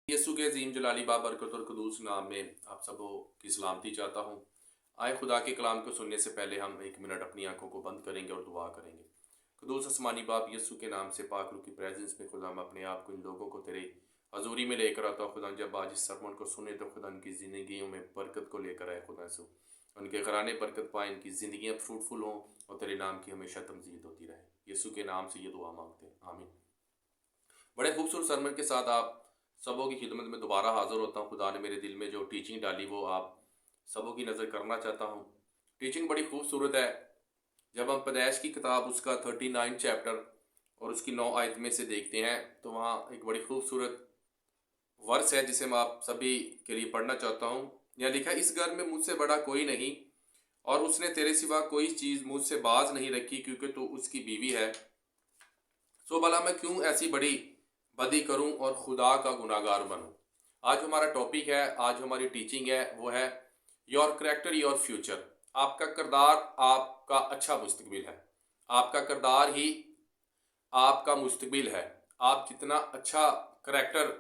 यसु के अजीम जलाली बाबरकत और कदूस नाम में आप सबों की सलामती चाहता हूँ। आए खुदा के कलाम को सुनने से पहले हम एक मिनट अपनी आंखों को बंद करेंगे और दुआ करेंगे। कदूस आसमानी बाप यसु के नाम से पाक रूह की प्रेजेंस में खुदा हम अपने आप को इन लोगों को तेरे हजूरी में लेकर आता हूँ। खुदा जब आज इस सरमन को सुने तो खुदा उनकी ज़िंदगियों में बरकत को लेकर आए। खुदा से उनके घराने बरकत पाए, इनकी ज़िंदगियाँ फ्रूटफुल हों और तेरे नाम की हमेशा तमजीद होती रहे। यसु के नाम से ये दुआ मांगते हैं, आमीन। बड़े खूबसूरत सरमन के साथ आप सबों की खिदमत में दोबारा हाज़िर होता हूँ। खुदा ने मेरे दिल में जो टीचिंग डाली वो आप सबों की नज़र करना चाहता हूँ। टीचिंग बड़ी खूबसूरत है। जब हम पैदाइश की किताब उसका 39 चैप्टर और उसकी 9 आयत में से देखते हैं तो वहाँ एक बड़ी खूबसूरत वर्स है जिसे मैं आप सभी के लिए पढ़ना चाहता हूँ। यहाँ लिखा, इस घर में मुझसे बड़ा कोई नहीं और उसने तेरे सिवा कोई चीज़ मुझसे बाज नहीं रखी, क्योंकि तू उसकी बीवी है। सो भला मैं क्यों ऐसी बड़ी बदी करूं और खुदा का गुनाहगार बनूं। आज हमारा टॉपिक है, आज हमारी टीचिंग है, वो है योर करैक्टर योर फ्यूचर। आपका किरदार आपका अच्छा मुस्तकबिल है। आपका किरदार ही आपका मुस्तकबिल है। आप जितना अच्छा करैक्टर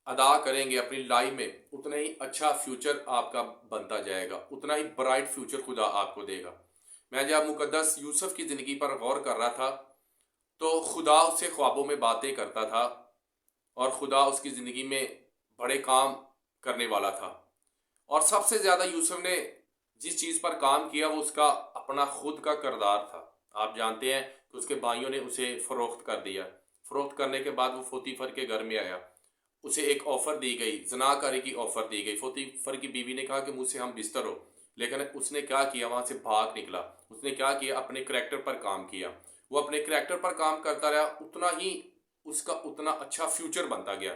अदा करेंगे अपनी लाइफ में, उतना ही अच्छा फ्यूचर आपका बनता जाएगा, उतना ही ब्राइट फ्यूचर खुदा आपको देगा। मैं जब मुकद्दस यूसुफ की ज़िंदगी पर गौर कर रहा था तो खुदा उससे ख्वाबों में बातें करता था और खुदा उसकी ज़िंदगी में बड़े काम करने वाला था। और सबसे ज़्यादा यूसुफ ने जिस चीज़ पर काम किया वो उसका अपना खुद का किरदार था। आप जानते हैं कि उसके भाइयों ने उसे फ़रोख्त कर दिया। फ़रोख्त करने के बाद वो पोतीफर के घर में आया। उसे एक ऑफ़र दी गई, ज़नाकारी की ऑफ़र दी गई। पोतीफर की बीवी ने कहा कि मुझसे हम बिस्तर हो, लेकिन उसने क्या किया, वहाँ से भाग निकला। उसने क्या किया, अपने करैक्टर पर काम किया। वो अपने करैक्टर पर काम करता रहा, उतना ही उसका उतना अच्छा फ्यूचर बनता गया।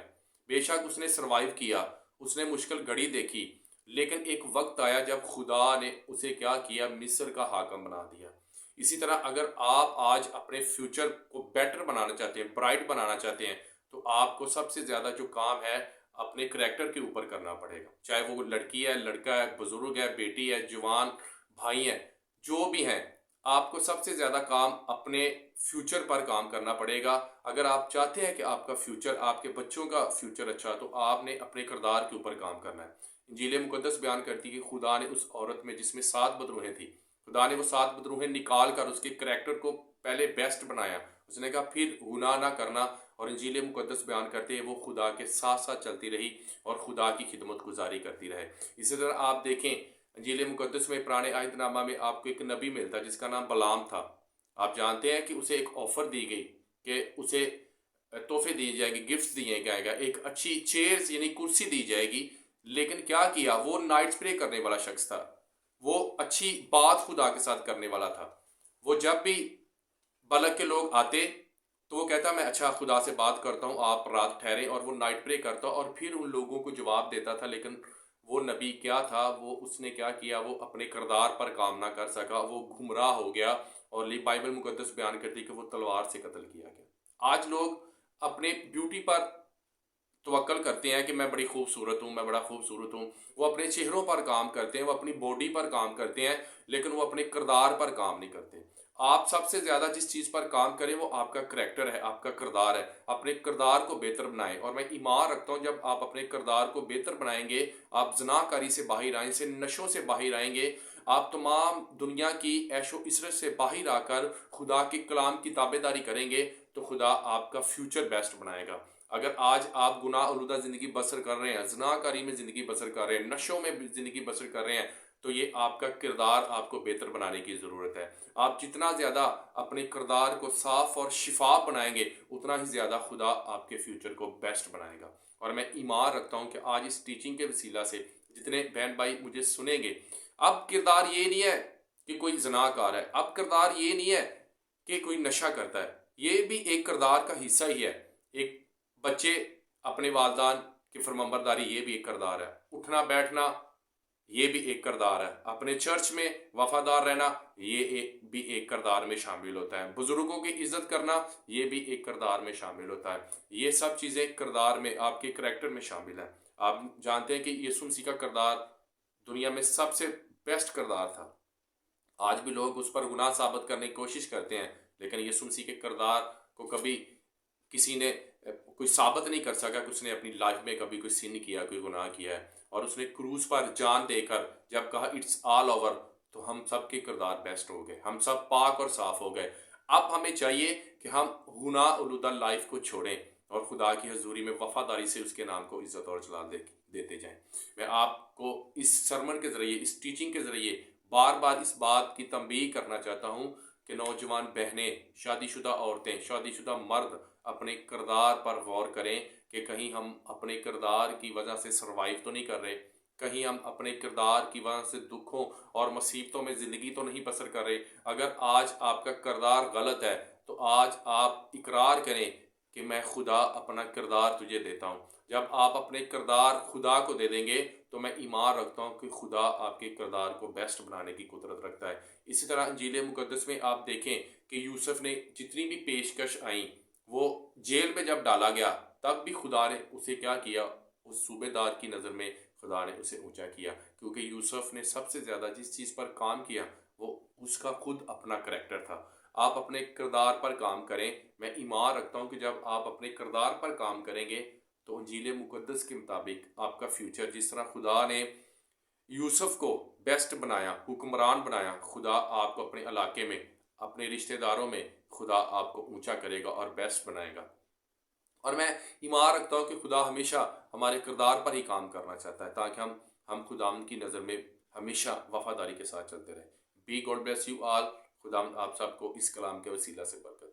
बेशक उसने सरवाइव किया, उसने मुश्किल घड़ी देखी, लेकिन एक वक्त आया जब खुदा ने उसे क्या किया, मिस्र का हाकम बना दिया। इसी तरह अगर आप आज अपने फ्यूचर को बेटर बनाना चाहते हैं, ब्राइट बनाना चाहते हैं, तो आपको सबसे ज़्यादा जो काम है अपने करैक्टर के ऊपर करना पड़ेगा। चाहे वो लड़की है, लड़का है, बुजुर्ग है, बेटी है, जवान भाई है, जो भी हैं, आपको सबसे ज़्यादा काम अपने फ्यूचर पर काम करना पड़ेगा। अगर आप चाहते हैं कि आपका फ्यूचर, आपके बच्चों का फ्यूचर अच्छा, तो आपने अपने किरदार के ऊपर काम करना है। इंजील मुकद्दस बयान करती है कि खुदा ने उस औरत में जिसमें 7 बदरूहें थी, खुदा ने वो 7 बदरूहें निकाल कर उसके करैक्टर को पहले बेस्ट बनाया। उसने कहा फिर गुनाह ना करना, और इंजील मुकद्दस बयान करते हैं वो खुदा के साथ साथ चलती रही और खुदा की खिदमत गुजारी करती रहे। इसी तरह आप देखें इंजील मुकद्दस में पुराने अहदनामा में आपको एक नबी मिलता जिसका नाम बलाम था। आप जानते हैं कि उसे एक ऑफ़र दी गई कि उसे तोहफे दिए जाएंगे, गिफ्ट दिए जाएगा, एक अच्छी चेयर्स यानी कुर्सी दी जाएगी। लेकिन क्या किया, वो नाइट स्प्रे करने वाला शख्स था, वो अच्छी बात खुदा के साथ करने वाला था। वो जब भी बलक के लोग आते तो वो कहता मैं अच्छा खुदा से बात करता हूँ, आप रात ठहरे, और वो नाइट प्रे करता और फिर उन लोगों को जवाब देता था। लेकिन वो नबी क्या था, वो उसने क्या किया, वो अपने किरदार पर काम ना कर सका, वो गुमराह हो गया और बाइबल मुकद्दस बयान करती कि वो तलवार से कत्ल किया गया। आज लोग अपने ब्यूटी पर तवक्कल करते हैं कि मैं बड़ी खूबसूरत हूँ, मैं बड़ा खूबसूरत हूँ। वो अपने चेहरों पर काम करते हैं, वो अपनी बॉडी पर काम करते हैं, लेकिन वो अपने किरदार पर काम नहीं करते। आप सबसे ज़्यादा जिस चीज़ पर काम करें वो आपका करैक्टर है, आपका किरदार है। अपने किरदार को बेहतर बनाएं, और मैं ईमान रखता हूँ जब आप अपने किरदार को बेहतर बनाएंगे, आप ज़नाकारी से बाहर आएंगे, नशों से बाहर आएंगे, आप तमाम दुनिया की ऐशो इसरत से बाहर आकर खुदा के कलाम की ताबेदारी करेंगे तो खुदा आपका फ्यूचर बेस्ट बनाएगा। अगर आज आप गुनाह आलूदा ज़िंदगी बसर कर रहे हैं, ज़नाकारी में ज़िंदगी बसर कर रहे हैं, नशों में ज़िंदगी बसर कर रहे हैं, तो ये आपका किरदार आपको बेहतर बनाने की ज़रूरत है। आप जितना ज़्यादा अपने किरदार को साफ़ और शिफाफ बनाएंगे, उतना ही ज़्यादा खुदा आपके फ्यूचर को बेस्ट बनाएगा। और मैं ईमान रखता हूँ कि आज इस टीचिंग के वसीला से जितने बहन भाई मुझे सुनेंगे, अब किरदार ये नहीं है कि कोई ज़नाकार है, अब किरदार ये नहीं है कि कोई नशा करता है, ये भी एक किरदार का हिस्सा ही है। एक बच्चे अपने वालिदैन की फरमाबरदारी, ये भी एक किरदार है। उठना बैठना, ये भी एक किरदार है। अपने चर्च में वफादार रहना, ये भी एक किरदार में शामिल होता है। बुजुर्गों की इज्जत करना, ये भी एक किरदार में शामिल होता है। ये सब चीज़ें किरदार में, आपके करैक्टर में शामिल हैं। आप जानते हैं कि यीशु मसीह का किरदार दुनिया में सबसे बेस्ट किरदार था। आज भी लोग उस पर गुनाह साबित करने की कोशिश करते हैं, लेकिन यीशु मसीह के किरदार को कभी किसी ने کوئی ثابت نہیں کر سکا کہ اس نے اپنی لائف میں کبھی کوئی سن کیا، کوئی گناہ کیا ہے، اور اس نے کروز پر جان دے کر جب کہا اٹس آل اوور، تو ہم سب کے کردار بیسٹ ہو گئے، ہم سب پاک اور صاف ہو گئے۔ اب ہمیں چاہیے کہ ہم گناہ آلودہ لائف کو چھوڑیں اور خدا کی حضوری میں وفاداری سے اس کے نام کو عزت اور جلال دیتے جائیں۔ میں آپ کو اس سرمن کے ذریعے، اس ٹیچنگ کے ذریعے بار بار اس بات کی تنبیہ کرنا چاہتا ہوں کہ نوجوان بہنیں، شادی شدہ عورتیں، شادی شدہ مرد اپنے کردار پر غور کریں کہ کہیں ہم اپنے کردار کی وجہ سے سروائیو تو نہیں کر رہے، کہیں ہم اپنے کردار کی وجہ سے دکھوں اور مصیبتوں میں زندگی تو نہیں بسر کر رہے۔ اگر آج آپ کا کردار غلط ہے تو آج آپ اقرار کریں کہ میں خدا اپنا کردار تجھے دیتا ہوں۔ جب آپ اپنے کردار خدا کو دے دیں گے تو میں ایمان رکھتا ہوں کہ خدا آپ کے کردار کو بیسٹ بنانے کی قدرت رکھتا ہے۔ اسی طرح انجیل مقدس میں آپ دیکھیں کہ یوسف نے جتنی بھی پیشکش آئیں، وہ جیل میں جب ڈالا گیا تب بھی خدا نے اسے کیا کیا؟ اس صوبے دار کی نظر میں خدا نے اسے اونچا کیا، کیونکہ یوسف نے سب سے زیادہ جس چیز پر کام کیا وہ اس کا خود اپنا کریکٹر تھا۔ آپ اپنے کردار پر کام کریں۔ میں ایمان رکھتا ہوں کہ جب آپ اپنے کردار پر کام کریں گے تو انجیل مقدس کے مطابق آپ کا فیوچر، جس طرح خدا نے یوسف کو بیسٹ بنایا، حکمران بنایا، خدا آپ کو اپنے علاقے میں، اپنے رشتہ داروں میں خدا آپ کو اونچا کرے گا اور بیسٹ بنائے گا۔ اور میں ایمان رکھتا ہوں کہ خدا ہمیشہ ہمارے کردار پر ہی کام کرنا چاہتا ہے تاکہ ہم خداوند کی نظر میں ہمیشہ وفاداری کے ساتھ چلتے رہیں۔ Be God bless you all. خداوند آپ سب کو اس کلام کے وسیلہ سے برکت